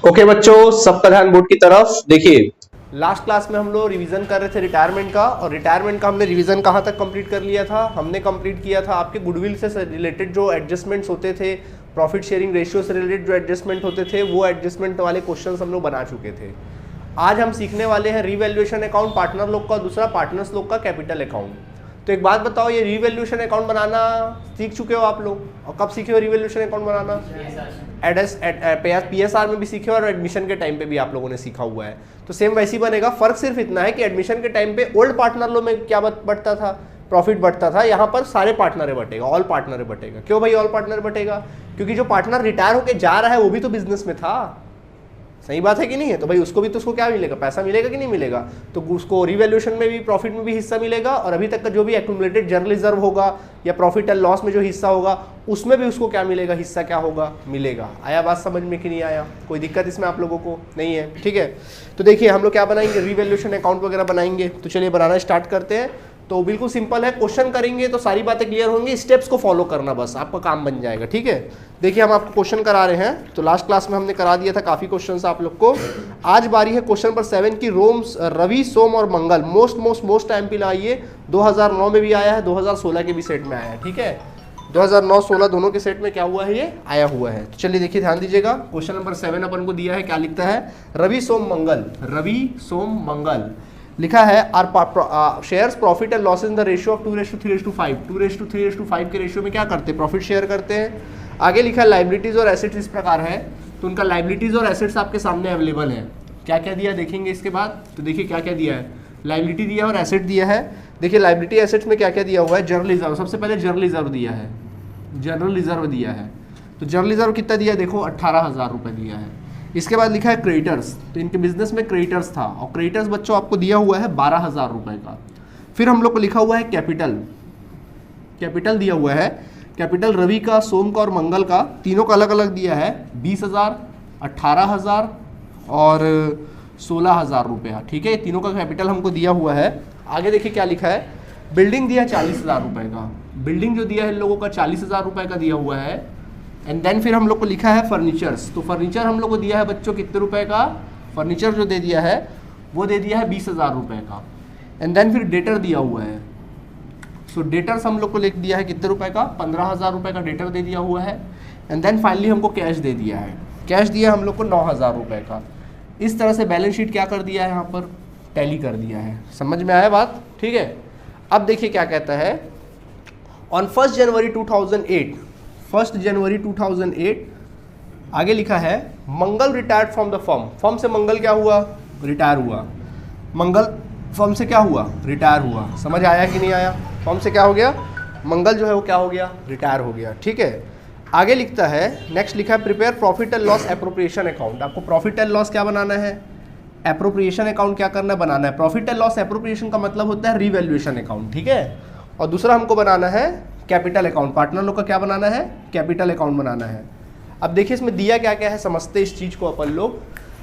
Okay बच्चों, सबका ध्यान बोर्ड की तरफ देखिए। लास्ट क्लास में हम लोग रिवीजन कर रहे थे रिटायरमेंट का, और रिटायरमेंट का हमने रिवीजन कहाँ तक कंप्लीट कर लिया था? हमने कंप्लीट किया था आपके गुडविल से रिलेटेड जो एडजस्टमेंट्स होते थे, प्रॉफिट शेयरिंग रेशियो से रिलेटेड जो एडजस्टमेंट होते थे, वो एडजस्टमेंट वाले क्वेश्चंस हम लोग बना चुके थे। आज हम सीखने वाले हैं रीवैल्यूएशन अकाउंट पार्टनर लोग का, दूसरा पार्टनर्स लोग का कैपिटल अकाउंट। तो एक बात बताओ, ये रीवैल्यूएशन अकाउंट बनाना सीख चुके हो आप लोग? और कब सीखे हो रीवैल्यूएशन अकाउंट बनाना? पीएसआर में भी सीखे और एडमिशन के टाइम पे भी आप लोगों ने सीखा हुआ है। तो सेम वैसे ही बनेगा। फर्क सिर्फ इतना है कि एडमिशन के टाइम पे ओल्ड पार्टनर लो में क्या बढ़ता था? प्रॉफिट बढ़ता था। यहाँ पर सारे पार्टनर बटेगा, ऑल पार्टनर बटेगा। क्यों भाई ऑल पार्टनर बटेगा? क्योंकि जो पार्टनर रिटायर होकर जा रहा है वो भी तो बिजनेस में था। सही बात है कि नहीं है? तो भाई उसको भी तो उसको क्या मिलेगा? पैसा मिलेगा कि नहीं मिलेगा? तो उसको रिवैल्यूएशन में भी, प्रॉफिट में भी हिस्सा मिलेगा, और अभी तक का जो भी एक्यूमुलेटेड जनरल रिजर्व होगा या प्रॉफिट एंड लॉस में जो हिस्सा होगा उसमें भी उसको क्या मिलेगा? हिस्सा क्या होगा? मिलेगा। आया बात समझ में कि नहीं आया? कोई दिक्कत इसमें आप लोगों को नहीं है? ठीक है, तो देखिए हम लोग क्या बनाएंगे, रिवैल्यूएशन अकाउंट वगैरह बनाएंगे। तो चलिए बनाना स्टार्ट करते हैं। तो बिल्कुल सिंपल है, क्वेश्चन करेंगे तो सारी बातें क्लियर होंगी, स्टेप्स को फॉलो करना बस आपका काम बन जाएगा। ठीक है, देखिए हम आपको क्वेश्चन करा रहे हैं। तो लास्ट क्लास में हमने करा दिया था काफ़ी क्वेश्चंस आप लोग को। आज बारी है क्वेश्चन नंबर 7 की। रवि, सोम और मंगल मोस्ट टाइम पे आइए। 2009 में भी आया है, 2016 के भी सेट में आया है। ठीक है, 2009-16 दोनों के सेट में क्या हुआ है? ये आया हुआ है। तो चलिए देखिए, ध्यान दीजिएगा। क्वेश्चन नंबर 7 अपन को दिया है, क्या लिखता है? रवि सोम मंगल, रवि सोम मंगल लिखा है। Are shares profit and loss in the ratio of 2:3:5। 2:3:5 के रेशियो में क्या करते हैं? प्रॉफिट शेयर करते हैं। आगे लिखा है लाइबिलिटीज और एसेट्स इस प्रकार है। तो उनका लाइबिलिटीज और एसेट्स आपके सामने अवेलेबल है। क्या क्या दिया देखेंगे इसके बाद। तो देखिए क्या क्या दिया है, लाइबिलिटी दिया और एसेट दिया है। देखिए लाइबिलिटी एसेट्स में क्या क्या दिया हुआ है। जनरल रिजर्व, सबसे पहले जनरल रिजर्व दिया है, जनरल रिजर्व दिया है। तो जनरल रिजर्व कितना दिया? देखो 18,000 रुपये दिया है। इसके बाद लिखा है क्रेडिटर्स। तो इनके बिजनेस में क्रेडिटर्स था, और क्रेडिटर्स बच्चों आपको दिया हुआ है 12,000 रुपये का। फिर हम लोग को लिखा हुआ है कैपिटल, कैपिटल दिया हुआ है। कैपिटल रवि का, सोम का और मंगल का, तीनों का अलग अलग दिया है। 20,000, 18,000 और 16,000 रुपया। ठीक है, तीनों का कैपिटल हमको दिया हुआ है। आगे देखिए क्या लिखा है। बिल्डिंग दिया 40,000 रुपये का। बिल्डिंग जो दिया है इन लोगों का 40,000 रुपये का दिया हुआ है। एंड देन फिर हम लोग को लिखा है फर्नीचर्स। तो फर्नीचर हम लोग को दिया है बच्चों कितने रुपए का? फर्नीचर जो दे दिया है वो दे दिया है 20,000 रुपये का। एंड देन फिर डेटर दिया हुआ है। सो डेटर्स हम लोग को लिख दिया है कितने रुपए का? 15,000 रुपये का डेटर दे दिया हुआ है। एंड देन फाइनली हमको कैश दे दिया है। कैश दिया हम लोग को 9,000 रुपये का। इस तरह से बैलेंस शीट क्या कर दिया है? यहाँ पर टैली कर दिया है। समझ में आया बात? ठीक है, अब देखिए क्या कहता है। ऑन 1 जनवरी 2008, 1 जनवरी 2008 आगे लिखा है Mangal retired from the firm. Firm से मंगल क्या हुआ? रिटायर हुआ। मंगल फर्म से क्या हुआ? रिटायर हुआ। समझ आया कि नहीं आया? फर्म से क्या हो गया? मंगल जो है वो क्या हो गया? रिटायर हो गया। ठीक है, आगे लिखता है, नेक्स्ट लिखा है prepare profit and loss appropriation account. आपको प्रॉफिट एंड लॉस क्या बनाना है? एप्रोप्रिएशन अकाउंट क्या करना है? बनाना है। प्रॉफिट एंड लॉस एप्रोप्रिएशन का मतलब होता है रिवैल्यूएशन अकाउंट। ठीक है, और दूसरा हमको बनाना है कैपिटल अकाउंट। पार्टनर लोग का क्या बनाना है? कैपिटल अकाउंट बनाना है। अब देखिए इसमें दिया क्या क्या है, समझते हैं इस चीज को अपन लोग।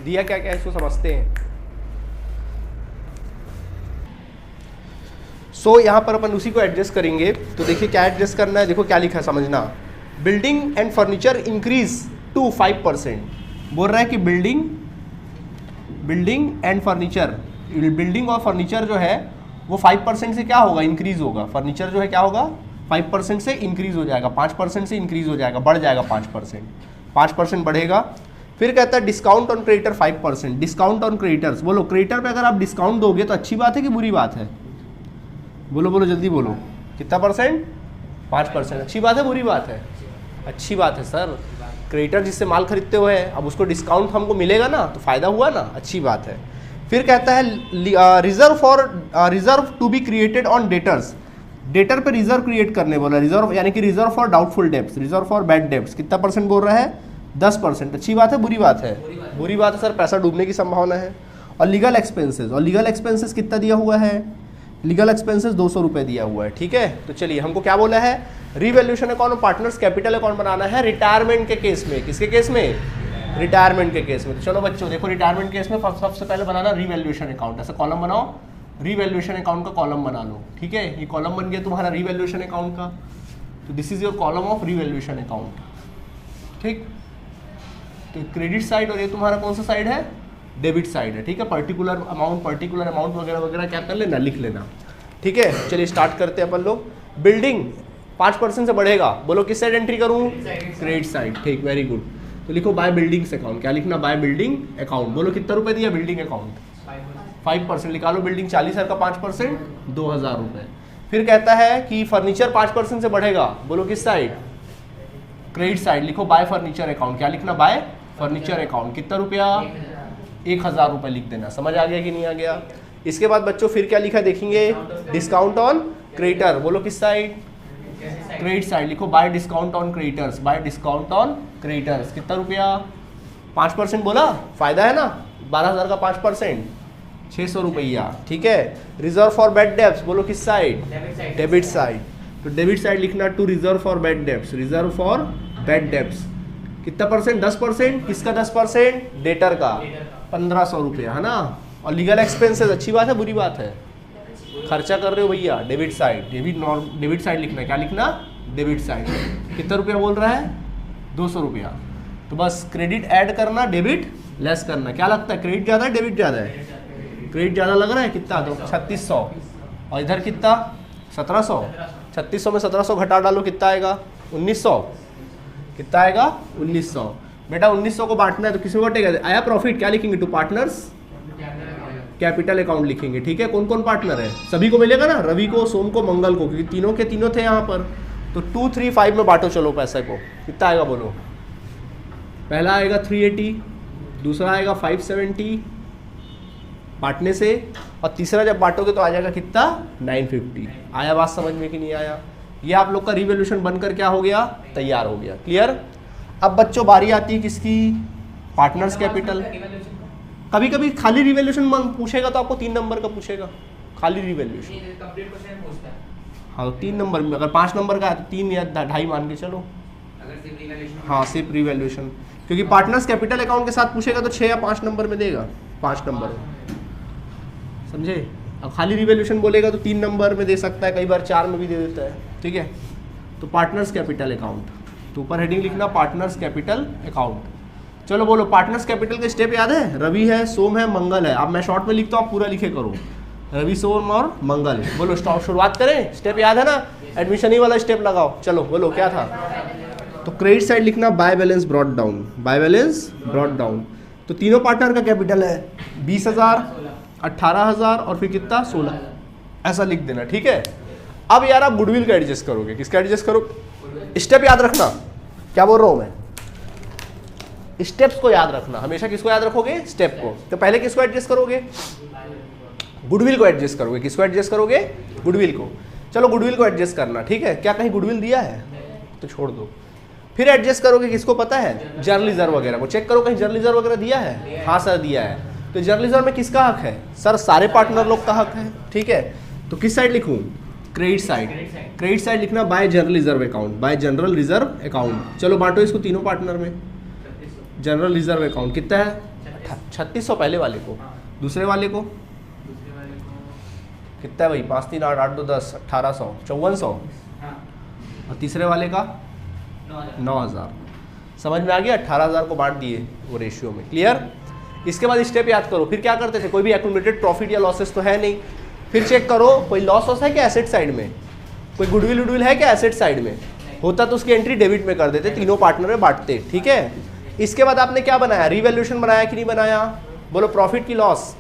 दिया क्या क्या है इसको समझते हैं। सो यहाँ पर अपन उसी को एडजस्ट करेंगे। तो देखिए क्या एडजस्ट करना है, देखो क्या लिखा है समझना। Building and furniture increase to 5%। बोल रहा है कि बिल्डिंग एंड फर्नीचर, बिल्डिंग और फर्नीचर जो है वो 5% से क्या होगा? इंक्रीज होगा। फर्नीचर जो है क्या होगा? 5% से इंक्रीज हो जाएगा, 5% से इंक्रीज हो जाएगा, बढ़ जाएगा 5% बढ़ेगा। फिर कहता है discount on creditor 5%। Discount on creditors, बोलो क्रेडिटर पे अगर आप डिस्काउंट दोगे तो अच्छी बात है कि बुरी बात है? बोलो बोलो जल्दी बोलो, कितना परसेंट? 5%। अच्छी बात है बुरी बात है? अच्छी बात है सर। क्रेडिटर जिससे माल खरीदते हुए अब उसको डिस्काउंट हमको मिलेगा ना, तो फायदा हुआ ना, अच्छी बात है। फिर कहता है reserve to be created on debtors. Debtor पे रिजर्व क्रिएट करने बोला। रिजर्व यानी कि reserve for doubtful debts, reserve for bad debts. कितना परसेंट बोल रहा है? 10%। अच्छी बात है बुरी बात है? बुरी बात है सर, पैसा डूबने की संभावना है। और लीगल एक्सपेंसेस, और लीगल एक्सपेंसेस कितना दिया हुआ है? लीगल एक्सपेंसेस 200 रुपये दिया हुआ है। ठीक है, तो चलिए हमको क्या बोला है? रिवैल्यूएशन अकाउंट और पार्टनर्स कैपिटल अकाउंट बनाना है रिटायरमेंट के केस में। किसके केस में? रिटायरमेंट के केस में। तो चलो बच्चों देखो, रिटायरमेंट केस में सबसे पहले बनाना रिवैल्यूएशन अकाउंट। ऐसा कॉलम बनाओ, रिवैल्यूएशन अकाउंट का कॉलम बना लो। ठीक है, ये कॉलम बन गया तुम्हारा रिवैल्यूएशन अकाउंट का। तो this is your column of revaluation account. ठीक, तो क्रेडिट साइड और ये तुम्हारा कौन सा साइड है, डेबिट साइड है, ठीक है। पर्टिकुलर अमाउंट वगैरह वगैरह क्या कर लेना, लिख लेना, ठीक है। चलिए स्टार्ट करते हैं अपन लोग। बिल्डिंग 5% से बढ़ेगा, बोलो किस साइड एंट्री करूँ, क्रेडिट साइड, ठीक, वेरी गुड। तो लिखो बाय बिल्डिंग्स अकाउंट, क्या लिखना, बाय बिल्डिंग अकाउंट। बोलो कितना रुपए दिया बिल्डिंग अकाउंट, 5%, निकालो बिल्डिंग 40,000 का 5% 2,000 रुपये। फिर कहता है कि फर्नीचर 5% से बढ़ेगा, बोलो किस साइड, क्रेडिट साइड, लिखो बाय फर्नीचर अकाउंट, क्या लिखना, बाय फर्नीचर अकाउंट, कितना रुपया, 1,000 रुपये लिख देना। समझ आ गया कि नहीं आ गया। इसके बाद बच्चों फिर क्या लिखा देखेंगे, डिस्काउंट ऑन क्रेडिटर, बोलो किस साइड, क्रेडिट साइड, लिखो bye discount on creditors, bye discount on creditors, कितना रुपया, 5% बोला, फायदा है ना, 12,000 का 5%, 600 रुपया, ठीक है। रिजर्व फॉर बैड डेब्ट्स, बोलो किस साइड, डेबिट साइड, तो डेबिट साइड लिखना to reserve for bad debts, reserve for bad debts, कितना परसेंट, 10%, किसका 10%, डेटर का, 1,500 रुपया, है ना। और लीगल एक्सपेंसेस, अच्छी बात है बुरी बात है, खर्चा कर रहे हो भैया, डेबिट साइड, डेबिट साइड लिखना, क्या लिखना, डेबिट साइड, कितना रुपया बोल रहा है, 200 रुपया। तो बस क्रेडिट ऐड करना, डेबिट लेस करना। क्या लगता है, क्रेडिट ज़्यादा है डेबिट ज़्यादा है, क्रेडिट ज़्यादा लग रहा है, कितना, तो 3600, और इधर कितना, 1700, 3600 में 1700 घटा डालो, कितना आएगा, 1900, कितना आएगा, 1900। बेटा 1900 को बांटना है तो किसी को बटेगा, आया प्रॉफिट, क्या लिखेंगे, टू पार्टनर्स कैपिटल अकाउंट लिखेंगे, ठीक है। कौन कौन पार्टनर है, सभी को मिलेगा ना, रवि को, सोम को, मंगल को, क्योंकि तीनों के तीनों थे यहाँ पर। तो 2, 3, 5 में बांटो चलो पैसे को, कितना आएगा बोलो, पहला आएगा 380, दूसरा आएगा 570 बांटने से, और तीसरा जब बांटोगे तो आ जाएगा कितना, 950। आया बात समझ में कि नहीं आया। ये आप लोग का रिवैल्यूएशन बनकर क्या हो गया, तैयार हो गया, क्लियर। अब बच्चों बारी आती है किसकी, पार्टनर्स कैपिटल। कभी कभी खाली रिवैल्यूएशन पूछेगा तो आपको 3 नंबर का पूछेगा, खाली रिवैल्यूएशन, हाँ तो 3 नंबर में, अगर 5 नंबर का है तो 3 या 2.5 मान के चलो, हाँ सिर्फ रिवैल्यूएशन, क्योंकि पार्टनर्स कैपिटल अकाउंट के साथ पूछेगा तो 6 या 5 नंबर में देगा, 5 नंबर, समझे। अब खाली रिवैल्यूएशन बोलेगा तो 3 नंबर में दे सकता है, कई बार 4 में भी दे देता है, ठीक है। तो पार्टनर्स कैपिटल अकाउंट, तो ऊपर हेडिंग लिखना पार्टनर्स कैपिटल अकाउंट। चलो बोलो पार्टनर्स कैपिटल के स्टेप याद है, रवि है, सोम है, मंगल है। अब मैं शॉर्ट में लिखता हूँ, आप पूरा लिखे करो, रवि, सोम और मंगल। बोलो शुरुआत करें, स्टेप याद है ना, एडमिशन ही वाला स्टेप लगाओ। चलो बोलो क्या था, तो क्रेडिट साइड लिखना by balance brought down, by balance brought down. तो तीनों पार्टनर का कैपिटल है 20,000, 18,000 और फिर कितना, 16, ऐसा लिख देना, ठीक है। अब यार आप गुडविल का एडजस्ट करोगे, किसका एडजस्ट करोगे, स्टेप याद रखना, क्या बोल रहा हूँ मैं, स्टेप्स को याद रखना हमेशा। किसको याद रखोगे, स्टेप को। तो पहले किसको एडजस्ट करोगे, गुडविल को एडजस्ट करोगे, किसको एडजस्ट करोगे, गुडविल को। चलो गुडविल को एडजस्ट करना, ठीक है। क्या कहीं गुडविल दिया है तो छोड़ दो। फिर एडजस्ट करोगे किसको पता है, जर्नल रिजर्व वगैरह को चेक करो, कहीं जर्नल रिजर्व वगैरह दिया है, हाँ सर दिया है। तो जर्नल रिजर्व में किसका हक है, सर सारे पार्टनर लोग का हक है, ठीक है। तो किस साइड लिखूँ, क्रेडिट साइड, क्रेडिट साइड लिखना bye general reserve account, bye general reserve account. चलो बांटो इसको तीनों पार्टनर में, जनरल रिजर्व अकाउंट कितना है, 3600 पहले वाले को, दूसरे वाले को कितना है भाई, 5, 3, 8, 8, 2, 10, 1800, 5400, और तीसरे वाले का 9,000। समझ में आ गया, 18,000 को बांट दिए वो रेशियो में, क्लियर। इसके बाद स्टेप याद करो, फिर क्या करते थे, कोई भी एक्यूमुलेटेड प्रॉफिट या लॉसेस तो है नहीं। फिर चेक करो कोई लॉस है क्या एसेट साइड में, कोई गुडविल वुडविल है क्या एसेट साइड में, होता तो उसकी एंट्री डेबिट में कर देते, तीनों पार्टनर में बांटते, ठीक है। इसके बाद आपने क्या बनाया, रिवैल्यूएशन बनाया कि नहीं बनाया, बोलो प्रॉफिट की लॉस,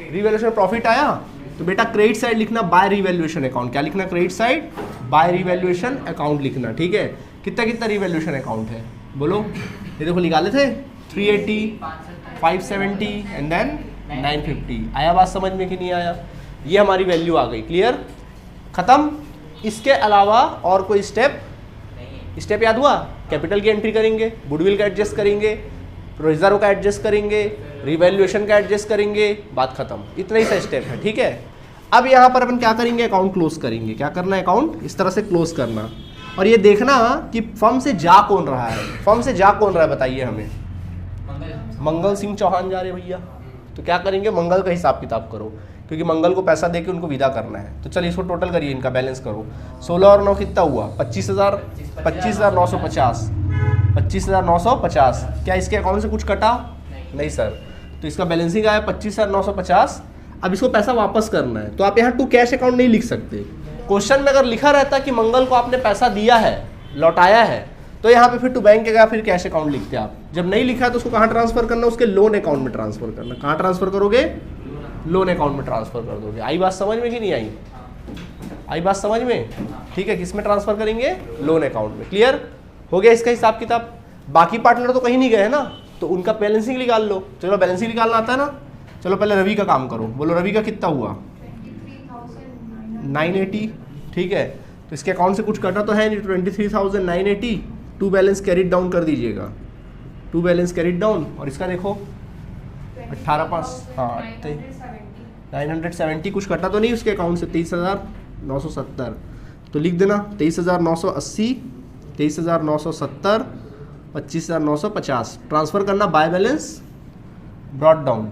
रिवैल्यूएशन प्रॉफिट आया। तो बेटा क्रेडिट साइड लिखना बाय रिवैल्यूएशन अकाउंट, क्या लिखना, credit side by revaluation account लिखना, ठीक है। कितना कितना रिवैल्यूएशन अकाउंट है, बोलो, ये देखो निकाले थे 380, 570 एंड देन 950। आया बात समझ में कि नहीं आया, ये हमारी वैल्यू आ गई, क्लियर, खत्म। इसके अलावा और कोई स्टेप याद हुआ, कैपिटल की एंट्री करेंगे, गुडविल का एडजस्ट करेंगे, रिजर्व का एडजस्ट करेंगे, रिवैल्यूएशन का एडजस्ट करेंगे, बात खत्म। इतना ही सा स्टेप है, ठीक है। अब यहाँ पर अपन क्या करेंगे, अकाउंट क्लोज करेंगे। क्या करना है, अकाउंट इस तरह से क्लोज करना, और ये देखना कि फर्म से जा कौन रहा है, फर्म से जा कौन रहा है बताइए हमें, मंगल सिंह चौहान जा रहे भैया। तो क्या करेंगे, मंगल का हिसाब किताब करो, क्योंकि मंगल को पैसा देके उनको विदा करना है। तो चलिए इसको टोटल करिए, इनका बैलेंस करो, 16 और 9 कितना हुआ, 25,000, 25,950 25,950। क्या इसके अकाउंट से कुछ कटा? नहीं सर। तो इसका बैलेंसिंग आया 25,950। अब इसको पैसा वापस करना है, तो आप यहाँ टू कैश अकाउंट नहीं लिख सकते। क्वेश्चन में अगर लिखा रहता कि मंगल को आपने पैसा दिया है, लौटाया है, तो यहाँ पे फिर टू बैंक या फिर कैश अकाउंट लिखते आप। जब नहीं लिखा है तो उसको कहाँ ट्रांसफर करना? उसके लोन अकाउंट में ट्रांसफर करना। कहाँ ट्रांसफर करोगे? लोन अकाउंट में ट्रांसफर कर दोगे। आई बात समझ में कि नहीं आई? आई बात समझ में? ठीक है, किस में ट्रांसफर करेंगे? लोन अकाउंट में। क्लियर हो गया इसका हिसाब किताब? बाकी पार्टनर तो कहीं नहीं गए ना, तो उनका बैलेंसिंग निकाल लो। चलो बैलेंसिंग निकालना आता है ना? चलो पहले रवि का काम करो। बोलो रवि का कितना हुआ? 980। ठीक है, तो इसके अकाउंट से कुछ कटा तो है नहीं। 23,980 टू बैलेंस कैरिड डाउन कर दीजिएगा। To balance carried down. और इसका देखो 18,500, हाँ 970 कुछ कटा तो नहीं उसके अकाउंट से? 23,970 तो लिख देना 23,980, 23,970, 25,950 ट्रांसफर करना बाय बैलेंस ब्रॉट डाउन।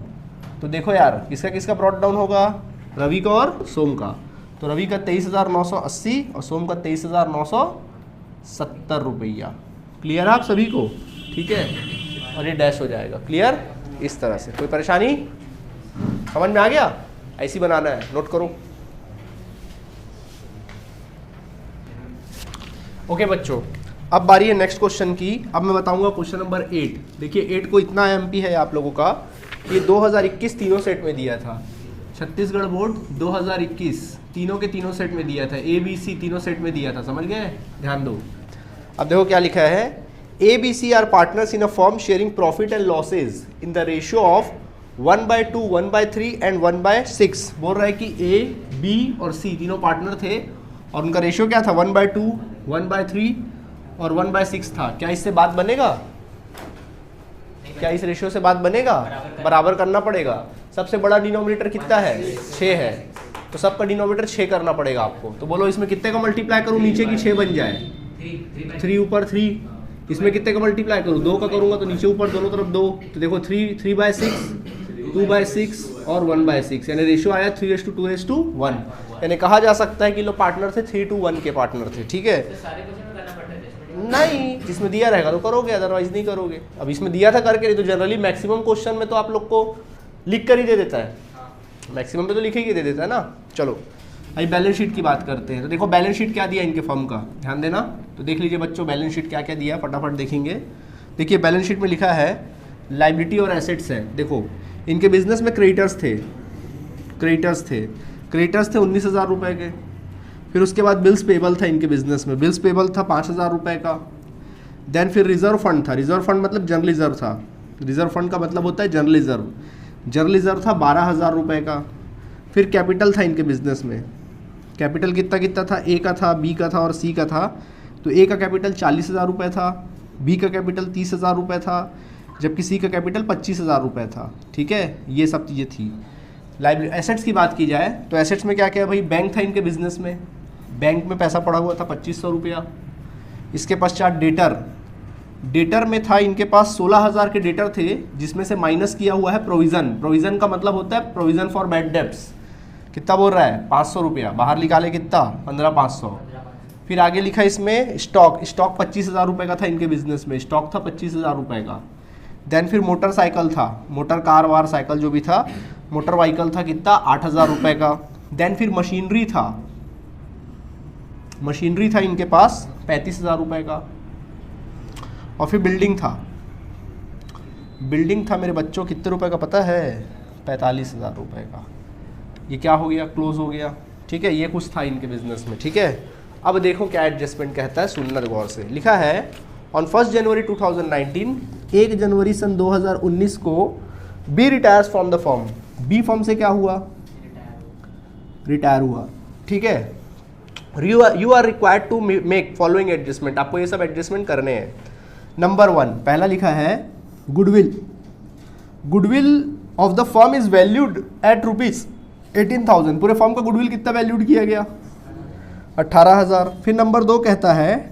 तो देखो यार किसका किसका ब्रॉट डाउन होगा? रवि का और सोम का। तो रवि का 23,980 और सोम का 23,970 रुपया। क्लियर है आप सभी को? ठीक है, और ये डैश हो जाएगा। क्लियर? इस तरह से। कोई परेशानी? समझ में आ गया? ऐसी बनाना है, नोट करो। ओके बच्चों, अब बारी है नेक्स्ट क्वेश्चन की। अब मैं बताऊंगा क्वेश्चन नंबर 8। देखिए 8 को इतना एमपी है आप लोगों का, ये 2021 तीनों सेट में दिया था। छत्तीसगढ़ बोर्ड 2021 तीनों के तीनों सेट में दिया था। ABC तीनों सेट में दिया था। समझ गए? ध्यान दो। अब देखो क्या लिखा है। ABC are partners in a firm sharing profit and losses in the ratio of 1/2, 1/3 and 1/6। बोल रहा है कि A, B और C तीनों पार्टनर थे और उनका रेशियो क्या था? 1/2, 1/3 और 1/6 था। क्या इससे बात बनेगा? क्या इस रेशियो से बात बनेगा? बराबर करना पड़ेगा। सबसे बड़ा डिनोमिनेटर कितना है? 6 है, तो सबका डिनोमिनेटर 6 करना पड़ेगा आपको। तो बोलो इसमें कितने का मल्टीप्लाई करूँ नीचे की 6 बन जाए? 3 ऊपर 3। इसमें कितने का मल्टीप्लाई करूँ? 2 का करूँगा तो नीचे ऊपर दोनों तरफ 2। तो देखो 3/6, 2/6 और 1/6, यानी रेशियो आया 3:2:1। यानी कहा जा सकता है कि लोग पार्टनर थे 3:1 के पार्टनर थे। ठीक है? नहीं, जिसमें दिया रहेगा तो करोगे, अदरवाइज नहीं करोगे। अब इसमें दिया था करके नहीं, तो जनरली मैक्सिमम क्वेश्चन में तो आप लोग को लिख कर ही दे देता है। मैक्सिमम पे तो लिखे ही दे देता है ना। चलो अभी बैलेंस शीट की बात करते हैं। तो देखो बैलेंस शीट क्या दिया इनके फर्म का, ध्यान देना। तो देख लीजिए बच्चों बैलेंस शीट क्या क्या दिया, फटाफट देखेंगे। देखिए बैलेंस शीट में लिखा है लाइबिलिटी और एसेट्स है। देखो इनके बिजनेस में क्रेडिटर्स थे 19,000 रुपये के। फिर उसके बाद बिल्स पेबल था इनके बिजनेस में, बिल्स पेबल था 5,000 रुपये का। देन फिर रिजर्व फंड था, रिजर्व फंड मतलब जनरल रिजर्व था। रिजर्व फंड का मतलब होता है जनरल रिजर्व। जनरल रिजर्व था 12,000 रुपये का। फिर कैपिटल था इनके बिजनेस में, कैपिटल कितना कितना था? A का था, B का था और C का था। तो A का कैपिटल 40,000 रुपये था, B का कैपिटल 30,000 रुपये था, जबकि C का कैपिटल 25,000 रुपये था। ठीक है, ये सब चीज़ें थी। लाइबिलिटी एसेट्स की बात की जाए तो एसेट्स में क्या क्या भाई? बैंक था इनके बिजनेस में, बैंक में पैसा पड़ा हुआ था 2,500 रुपया। इसके पश्चात डेटर में था इनके पास 16,000 के डेटर थे, जिसमें से माइनस किया हुआ है प्रोविज़न। प्रोविज़न का मतलब होता है प्रोविज़न फॉर बैड डेब्ट्स। कितना बोल रहा है? 500 रुपया। बाहर निकाले कितना? 15,500। फिर आगे लिखा इसमें स्टॉक 25,000 रुपये का था इनके बिजनेस में, स्टॉक था 25,000 रुपये का। देन फिर मोटरसाइकिल था, मोटर कार वार साइकिल जो भी था, मोटर व्हीकल था कितना? 8,000 रुपये का। देन फिर मशीनरी था इनके पास 35,000 रुपये का। और फिर बिल्डिंग था मेरे बच्चों कितने रुपए का पता है? 45,000 रुपये का। ये क्या हो गया? क्लोज हो गया। ठीक है, ये कुछ था इनके बिजनेस में। ठीक है, अब देखो क्या एडजस्टमेंट कहता है, सुनना गौर से। लिखा है ऑन 1 जनवरी 2019, 1 जनवरी सन 2019 को B retires from the firm. B firm से क्या हुआ? रिटायर हुआ। ठीक है, you are required to make following adjustment. आपको ये सब एडजस्टमेंट करने हैं। नंबर 1 पहला लिखा है goodwill of the firm is valued at ₹18,000। पूरे फर्म का गुडविल कितना वैल्यूड किया गया? 18,000। फिर नंबर 2 कहता है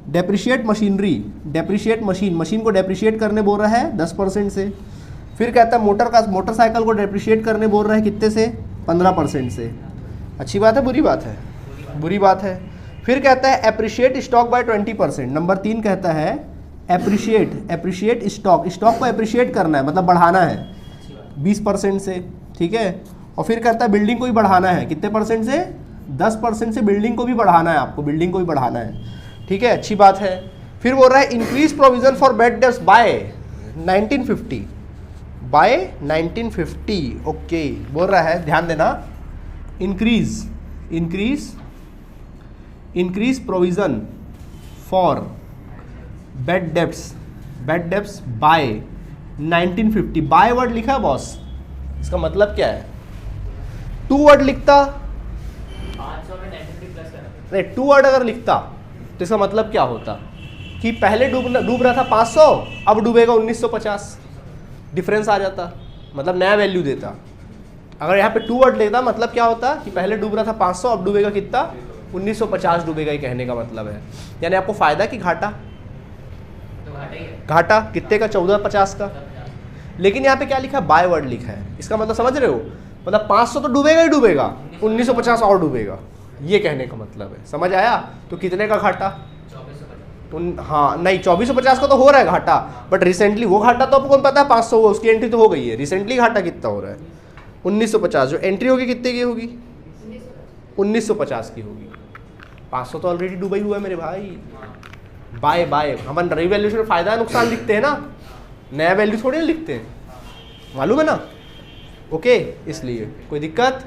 डेप्रिशिएट मशीन को डेप्रिशिएट करने बोल रहा है 10% से। फिर कहता है मोटरसाइकिल को डेप्रिशिएट करने बोल रहा है कितने से? 15% से। अच्छी बात है बुरी बात है? बुरी बात है। फिर कहता है एप्रिशिएट स्टॉक बाय 20%। नंबर 3 कहता है एप्रिशिएट स्टॉक को एप्रिशिएट करना है, मतलब बढ़ाना है 20% से, ठीक है। और फिर कहता है बिल्डिंग को भी बढ़ाना है, कितने परसेंट से? 10% से बिल्डिंग को भी बढ़ाना है आपको, बिल्डिंग को भी बढ़ाना है, ठीक है, अच्छी बात है। फिर बोल रहा है increase provision for bad debts by 1950, okay. बोल रहा है, ध्यान देना, increase provision for bad debts by 1950। By word लिखा है बॉस, इसका मतलब क्या है? 2 वर्ड लिखता, 500 में 950 प्लस करना, नहीं 2 वर्ड अगर लिखता तो इसका मतलब क्या होता कि पहले डूब रहा था 500, अब डूबेगा 1950, डिफरेंस आ जाता, मतलब नया वैल्यू देता। अगर यहाँ पे 2 वर्ड लेता मतलब क्या होता कि पहले डूब रहा था 500, अब डूबेगा कितना? 1950 डूबेगा, ये कहने का मतलब है। यानी आपको फायदा कि घाटा? तो घाटा ही है। घाटा कितने का? 1450 का। लेकिन यहाँ पे क्या लिखा है? बाय वर्ड लिखा है, इसका मतलब समझ रहे हो? मतलब 500 तो डूबेगा ही डूबेगा, 1950 और डूबेगा, ये कहने का मतलब है। समझ आया? तो कितने का घाटा? 2450। हाँ नहीं, 2450 का तो हो रहा है घाटा, बट रिसेंटली वो घाटा तो आपको पता है 500 हुआ, उसकी एंट्री तो हो गई है। रिसेंटली घाटा कितना हो रहा है? 1950। जो एंट्री होगी कितने की होगी? 1950 की होगी। 500 तो ऑलरेडी डूबा ही हुआ है मेरे भाई। बाय हम रिवैल्यूएशन में फायदा नुकसान लिखते हैं ना, नया वैल्यू थोड़ी ना लिखते हैं, मालूम है ना? ओके, इसलिए कोई दिक्कत?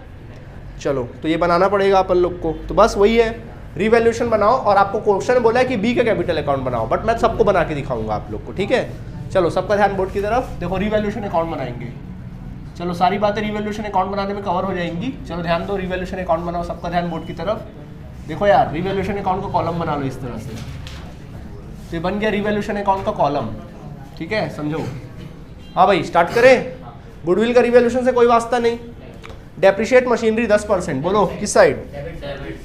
चलो, तो ये बनाना पड़ेगा अपन लोग को। तो बस वही है, रिवैल्यूएशन बनाओ। और आपको क्वेश्चन बोला है कि बी का कैपिटल अकाउंट बनाओ, बट मैं सबको बना के दिखाऊंगा आप लोग को, ठीक है। चलो, सबका ध्यान बोर्ड की तरफ। देखो, रिवैल्यूएशन अकाउंट बनाएंगे। चलो, सारी बातें रिवैल्यूएशन अकाउंट बनाने में कवर हो जाएंगी। चलो ध्यान दो, रिवैल्यूएशन अकाउंट बनाओ, सबका ध्यान बोर्ड की तरफ। देखो यार, रिवैल्यूएशन अकाउंट का कॉलम बना लो इस तरह से, तो ये बन गया रिवैल्यूएशन अकाउंट का कॉलम, ठीक है, समझो। हाँ भाई, स्टार्ट करें। गुडविल का रिवैल्यूएशन से कोई वास्ता नहीं। डेप्रिशिएट मशीनरी 10%, बोलो किस साइड?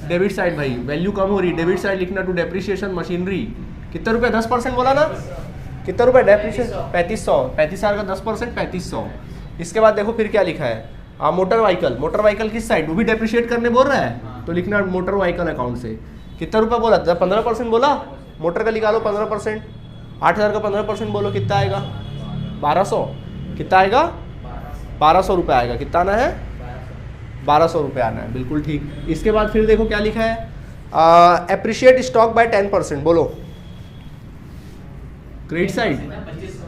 डेबिट साइड भाई, वैल्यू कम हो रही, डेबिट साइड लिखना टू डेप्रिशिएशन मशीनरी। कितने रुपए? 10% बोला ना? कितना रुपए डेप्रिशिएशन? 3500। 35,000 का 10% 3500। इसके बाद देखो फिर क्या लिखा है, मोटर व्हीकल किस साइड? वो भी डेप्रिशिएट करने बोल रहा है, तो लिखना मोटर व्हीकल अकाउंट से। कितना रुपए बोला? 15% बोला। मोटर का निकालो 15%, 8,000 का 15% बोलो, कितना आएगा? 1200। कितना आएगा? 1200 रुपये आएगा। कितना आना है? 1200 रुपये आना है, बिल्कुल ठीक। इसके बाद फिर देखो क्या लिखा है, एप्रिशिएट स्टॉक बाय 10%, बोलो क्रेडिट साइड।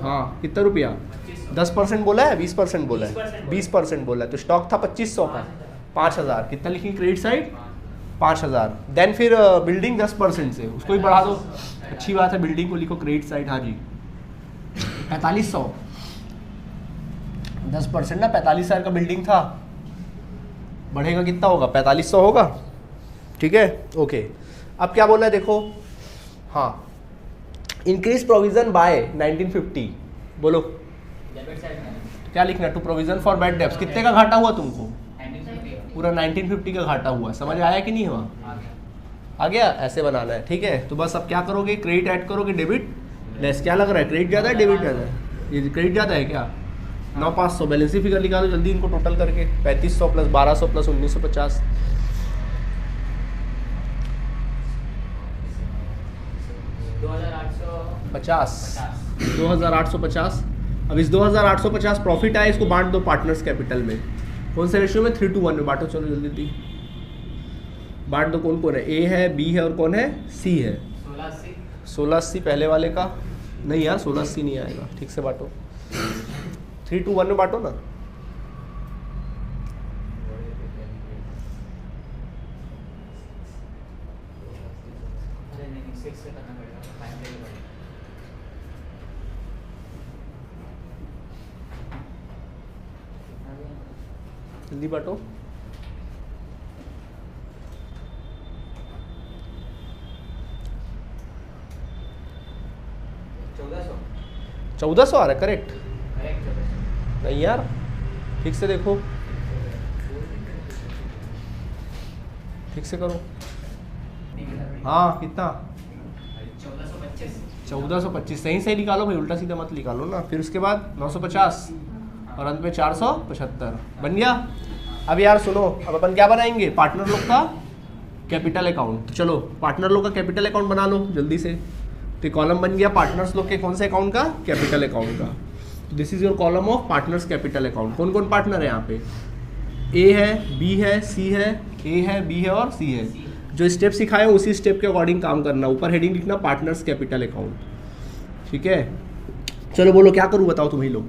हाँ, कितना रुपया? 10% बोला है, 20% बोला है? 20% बोला है, तो स्टॉक था 2500 का, 5000। कितना लिखेंगे क्रेडिट साइड? 5000। देन फिर बिल्डिंग 10% से, उसको भी बढ़ा दो, अच्छी बात है, बिल्डिंग को लिखो क्रेडिट साइड। हाँ जी, 4500। 10% ना, 45,000 का बिल्डिंग था, बढ़ेगा कितना होगा? 4500 होगा, ठीक है, ओके। अब क्या बोला है देखो, हाँ, इंक्रीज प्रोविजन बाय 1950, बोलो डेबिट साइड में क्या लिखना? To provision for bad debts. कितने का घाटा हुआ तुमको? 1950। पूरा 1950 का घाटा हुआ। समझ आया कि नहीं हुआ? आ गया? ऐसे बनाना है, ठीक है। तो बस अब क्या करोगे? क्रेडिट ऐड करोगे, डेबिट लेस। क्या लग रहा है, क्रेडिट ज़्यादा है डेबिट ज़्यादा है? ये क्रेडिट ज़्यादा है क्या? 9,500। बैलेंस शीट फिगर निकालो जल्दी, इनको टोटल करके। 3500 प्लस 1200 प्लस 1950, 2850। अब इस 2850 प्रॉफिट आया, इसको बांट दो पार्टनर्स कैपिटल में। कौन से रेशियो में? 3:1 में बांटो। चलो जल्दी जल्दी बांट दो। कौन कौन है? ए है, बी है, और कौन है? सी है। 1680 पहले वाले का नहीं यार, 1680 नहीं आएगा, ठीक से बांटो। 3:1 में बांटो ना। जल्दी बांटो। 1400 आ रहा है, करेक्ट? नहीं यार, ठीक से देखो, ठीक से करो। हाँ, कितना? 1425। सही सही निकालो भाई, उल्टा सीधा मत निकालो ना। फिर उसके बाद 950 और अंत में 475 बन गया। अब यार सुनो, अब अपन क्या बनाएंगे? पार्टनर लोग का कैपिटल अकाउंट। तो चलो पार्टनर लोग का कैपिटल अकाउंट बना लो जल्दी से। तो कॉलम बन गया पार्टनर्स लोग के कौन से अकाउंट का, कैपिटल अकाउंट का। This is your column of partners capital account. कौन कौन पार्टनर है यहाँ पे, ए है, बी है, सी है, ए है, बी है और सी है। जो स्टेप सिखाए उसी स्टेप के अकॉर्डिंग काम करना। ऊपर हेडिंग लिखना पार्टनर्स कैपिटल अकाउंट। ठीक है, चलो बोलो क्या करूँ बताओ तुम्हें लोग।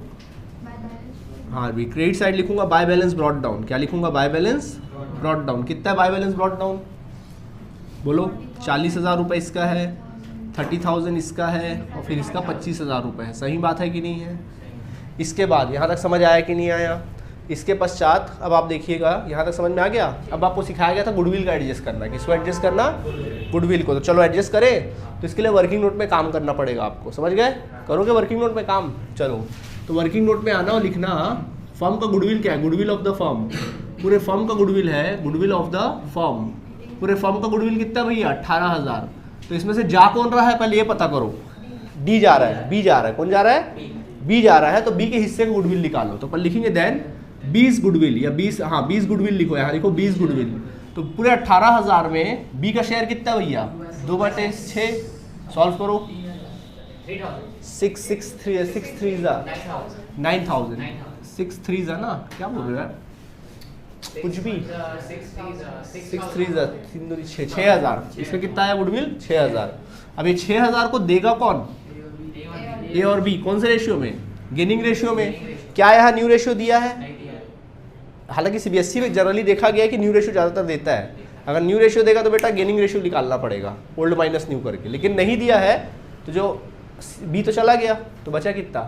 हाँ भी क्रेडिट साइड लिखूंगा बाय बैलेंस ब्रॉट डाउन। क्या लिखूंगा, बाय बैलेंस ब्रॉट डाउन। कितना है बाय बैलेंस ब्रॉट डाउन बोलो, 40,000 रुपये इसका है, 30,000 इसका है और फिर इसका 25,000 रुपये है। सही बात है कि नहीं है। इसके बाद यहाँ तक समझ आया कि नहीं आया। इसके पश्चात अब आप देखिएगा, यहाँ तक समझ में आ गया। अब आपको सिखाया गया था गुडविल का एडजस्ट करना। किसको एडजस्ट करना, गुडविल को। तो चलो एडजस्ट करें, तो इसके लिए वर्किंग नोट में काम करना पड़ेगा आपको। समझ गए, करोगे वर्किंग नोट में काम। चलो तो वर्किंग नोट में आना और लिखना फर्म का गुडविल क्या है, गुडविल ऑफ द फर्म। पूरे फर्म का गुडविल है, गुडविल ऑफ द फर्म। पूरे फर्म का गुडविल कितना भैया, 18,000। तो इसमें से जा कौन रहा है पहले ये पता करो। डी जा रहा है, बी जा रहा है, कौन जा रहा है, बी जा रहा है। तो बी के हिस्से का गुडविल निकालो। तो पर लिखेंगे देन 20 गुडविल या 20, हाँ 20 गुडविल लिखो। यहाँ लिखो 20 गुडविल। तो पूरे 18,000 में बी का शेयर कितना भैया, 2/6। सॉल्व करो। 6 6 3 6 3 9,000 6 3 ना, क्या बोल रहे हैं कुछ भी। 6 3 6,000। इसमें कितना आया गुडविल, 6,000। अब ये 6,000 को देगा कौन, ए और बी। कौन से रेशियो में, गेनिंग रेशियो में। क्या यहाँ न्यू रेशियो दिया है। हालांकि सीबीएसई में जनरली देखा गया है कि न्यू रेशियो ज़्यादातर देता है। अगर न्यू रेशियो देगा तो बेटा गेनिंग रेशियो निकालना पड़ेगा, ओल्ड माइनस न्यू करके। लेकिन नहीं दिया है तो जो बी तो चला गया, तो बचा कितना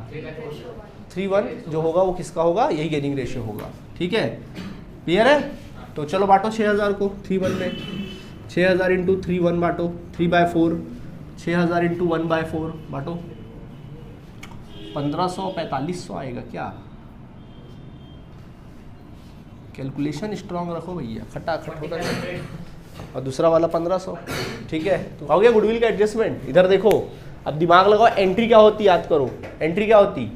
3:1 जो होगा वो किसका होगा, यही गेनिंग रेशियो होगा। ठीक है, क्लियर है। तो चलो बांटो 6,000 को 3:1 में। 6,000 इंटू 3:1 बांटो, 3/4। 6,000 इंटू 1/4 बांटो, 1500 4500 आएगा क्या। कैलकुलेशन स्ट्रांग रखो भैया, खटाखट होता है। और दूसरा वाला 1500। ठीक है, तो हो गया गुडविल का एडजस्टमेंट। इधर देखो, अब दिमाग लगाओ, एंट्री क्या होती याद करो। एंट्री क्या होती,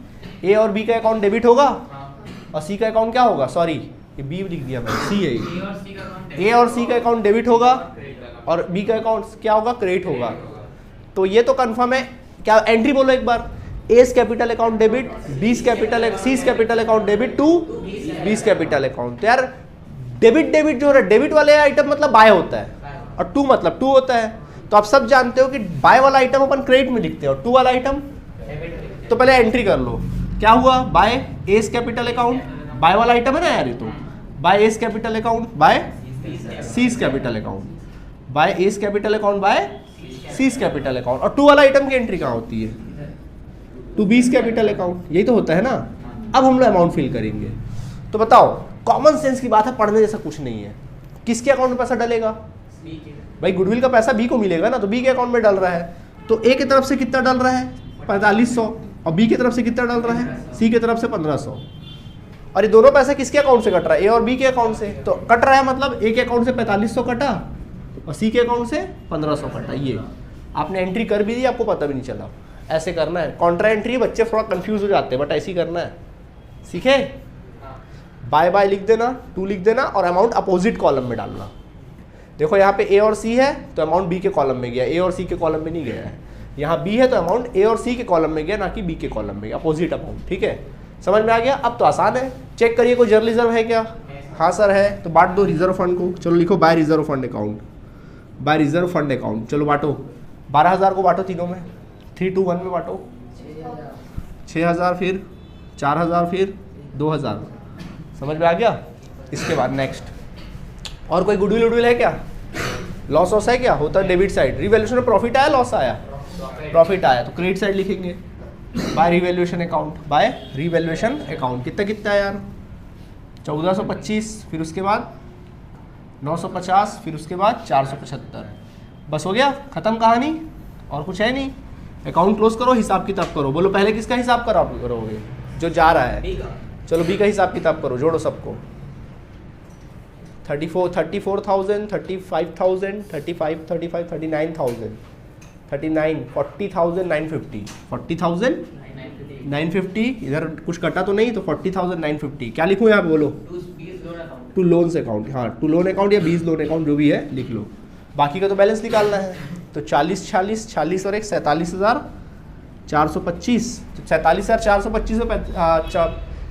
ए और बी का अकाउंट डेबिट होगा और सी का अकाउंट क्या होगा, सॉरी ये बी लिख दिया मैंने, सी है। ए और सी का अकाउंट डेबिट होगा और बी का अकाउंट क्या होगा, क्रेडिट होगा। तो ये तो कंफर्म है। क्या एंट्री बोलो एक बार, A's capital account debit, B's capital, C's capital account debit to B's capital account. तो यार डेबिट डेबिट जो है, डेबिट वाले आइटम मतलब बाय होता है और टू मतलब टू होता है। तो आप सब जानते हो कि बाय वाला आइटम अपन क्रेडिट में लिखते हैं और टू वाला आइटम। तो पहले एंट्री कर लो, क्या हुआ, by S capital account, by वाला आइटम है ना यार ये, तो by S capital account by C's capital account, by S capital account by C's capital account. और टू वाला आइटम की एंट्री कहाँ होती है, टू बीस कैपिटल अकाउंट, यही तो होता है ना। अब हम लोग अमाउंट फिल करेंगे। तो बताओ, कॉमन सेंस की बात है, पढ़ने जैसा कुछ नहीं है। किसके अकाउंट में पैसा डलेगा, भाई गुडविल का पैसा बी को मिलेगा ना, तो बी के अकाउंट में डल रहा है। तो ए की तरफ से कितना डल रहा है 4500 और बी की तरफ से कितना डल रहा है, सी की तरफ से 1500। और ये दोनों पैसे किसके अकाउंट से कट रहा है, ए और बी के अकाउंट से। तो कट रहा है मतलब ए के अकाउंट से 4500 कटा और सी के अकाउंट से 1500 कटा। ये आपने एंट्री कर भी दी, आपको पता भी नहीं चला। ऐसे करना है। कॉन्ट्रा एंट्री बच्चे थोड़ा कंफ्यूज हो जाते हैं, बट ऐसे ही करना है। सीखे, बाय बाय लिख देना, टू लिख देना और अमाउंट अपोजिट कॉलम में डालना। देखो यहाँ पे ए और सी है तो अमाउंट बी के कॉलम में गया, ए और सी के कॉलम में नहीं गया है। यहाँ बी है तो अमाउंट ए और सी के कॉलम में गया, ना कि बी के कॉलम में गया, अपोजिट अमाउंट। ठीक है, समझ में आ गया। अब तो आसान है, चेक करिए कोई जर्नल रिजर्व है क्या। हाँ सर है, तो बांट दो रिजर्व फंड को। चलो लिखो by reserve fund account, by reserve fund account. चलो बांटो, 12,000 को बांटो तीनों में, 3 2 1 में बांटो। 6,000 फिर 4,000 फिर 2,000। समझ में आ गया। इसके बाद नेक्स्ट, और कोई गुडविल वुडविल है क्या, लॉस वॉस है क्या, होता है डेबिट साइड। रिवैल्यूएशन में प्रॉफिट आया, लॉस आया, प्रॉफिट आया, तो क्रेडिट साइड लिखेंगे by revaluation account, by revaluation account. कितना कितना है यार, 1425, फिर उसके बाद 950, फिर उसके बाद 475। बस हो गया, खत्म कहानी, और कुछ है नहीं। अकाउंट क्लोज करो, हिसाब किताब करो। बोलो पहले किसका हिसाब करोगे, जो जा रहा है। चलो बी का हिसाब किताब करो, जोड़ो सबको। 34,000, 35,000, 35, 35, 39,000, 39, 40,950, 40,950। इधर कुछ कटा तो नहीं, तो 40,950। क्या लिखूँ यहाँ पे बोलो, टू लोन्स अकाउंट। हाँ, टू लोन अकाउंट या 20 लोन अकाउंट जो भी है लिख लो। बाकी का तो बैलेंस निकालना है। तो 40 40 40 और एक 47,425, तो 47,425 में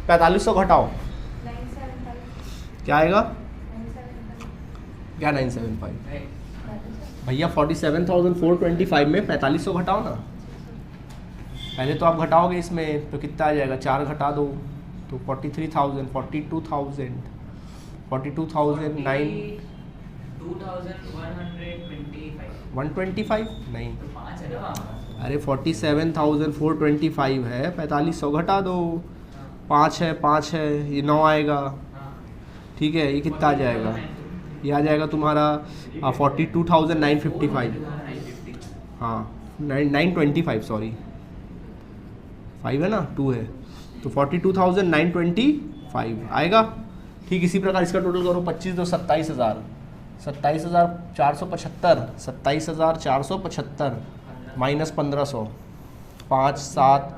4500 घटाओ, 975 क्या आएगा? 975 क्या 975? नहीं, भैया 47,425 में 4500 घटाओ ना। पहले तो आप घटाओगे इसमें तो कितना आ जाएगा, 4 घटा दो तो 43,000, 42,000, 42,009 2125 125 नहीं, तो 5 है ना वहाँ पर। अरे 47,425 है, 4500 घटा दो, 5 है 5 है, ये 9 आएगा, हाँ, ठीक है। ये कितना आ जाएगा, ये आ जाएगा तुम्हारा 42,955, 950 हाँ 925 सॉरी, 5 है ना, 2 है, तो 42,925 आएगा। ठीक इसी प्रकार इसका टोटल करो, 25 तो 27,000, 27,475, 27,475 माइनस 1,500, 5 7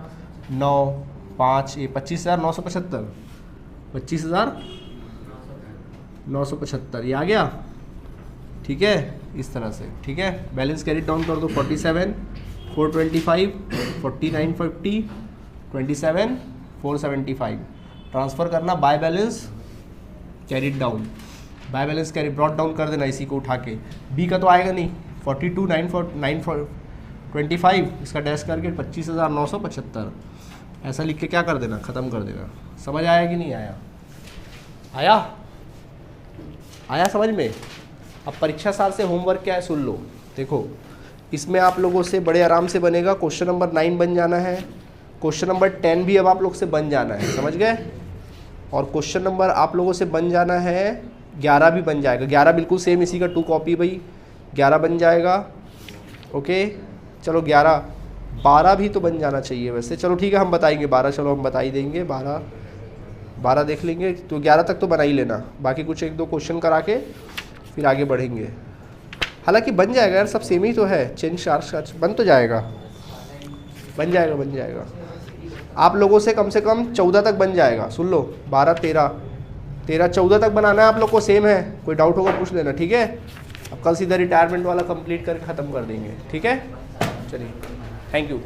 9 5, ये 25,975, 25,975 ये आ गया, ठीक है। इस तरह से, ठीक है। बैलेंस कैरी डाउन कर दो, 47,425, 49,50, 27,475 ट्रांसफ़र करना by balance carried down, by balance carry brought down कर देना इसी को उठा के। बी का तो आएगा नहीं, 42,925 इसका डैश करके 25,975 ऐसा लिख के क्या कर देना, ख़त्म कर देना। समझ आया कि नहीं आया? आया आया समझ में? अब परीक्षा साल से होमवर्क क्या है सुन लो। देखो इसमें आप लोगों से बड़े आराम से बनेगा, क्वेश्चन नंबर 9 बन जाना है, क्वेश्चन नंबर 10 भी अब आप लोग से बन जाना है, समझ गए। और क्वेश्चन नंबर आप लोगों से बन जाना है 11 भी बन जाएगा, 11 बिल्कुल सेम इसी का 2 कॉपी भाई, 11 बन जाएगा। ओके चलो 11, 12 भी तो बन जाना चाहिए वैसे, चलो ठीक है हम बताएंगे 12, चलो हम बता ही देंगे 12 देख लेंगे, तो 11 तक तो बना ही लेना, बाकी कुछ 1-2 क्वेश्चन करा के फिर आगे बढ़ेंगे। हालांकि बन जाएगा यार, सब सेम ही तो है, चेंज चार्ज बन तो जाएगा, बन जाएगा। आप लोगों से कम 14 तक बन जाएगा, सुन लो 12 13 14 तक बनाना है आप लोग को, सेम है, कोई डाउट होगा पूछ लेना, ठीक है। अब कल सीधा रिटायरमेंट वाला कंप्लीट करके ख़त्म कर देंगे, ठीक है। चलिए थैंक यू।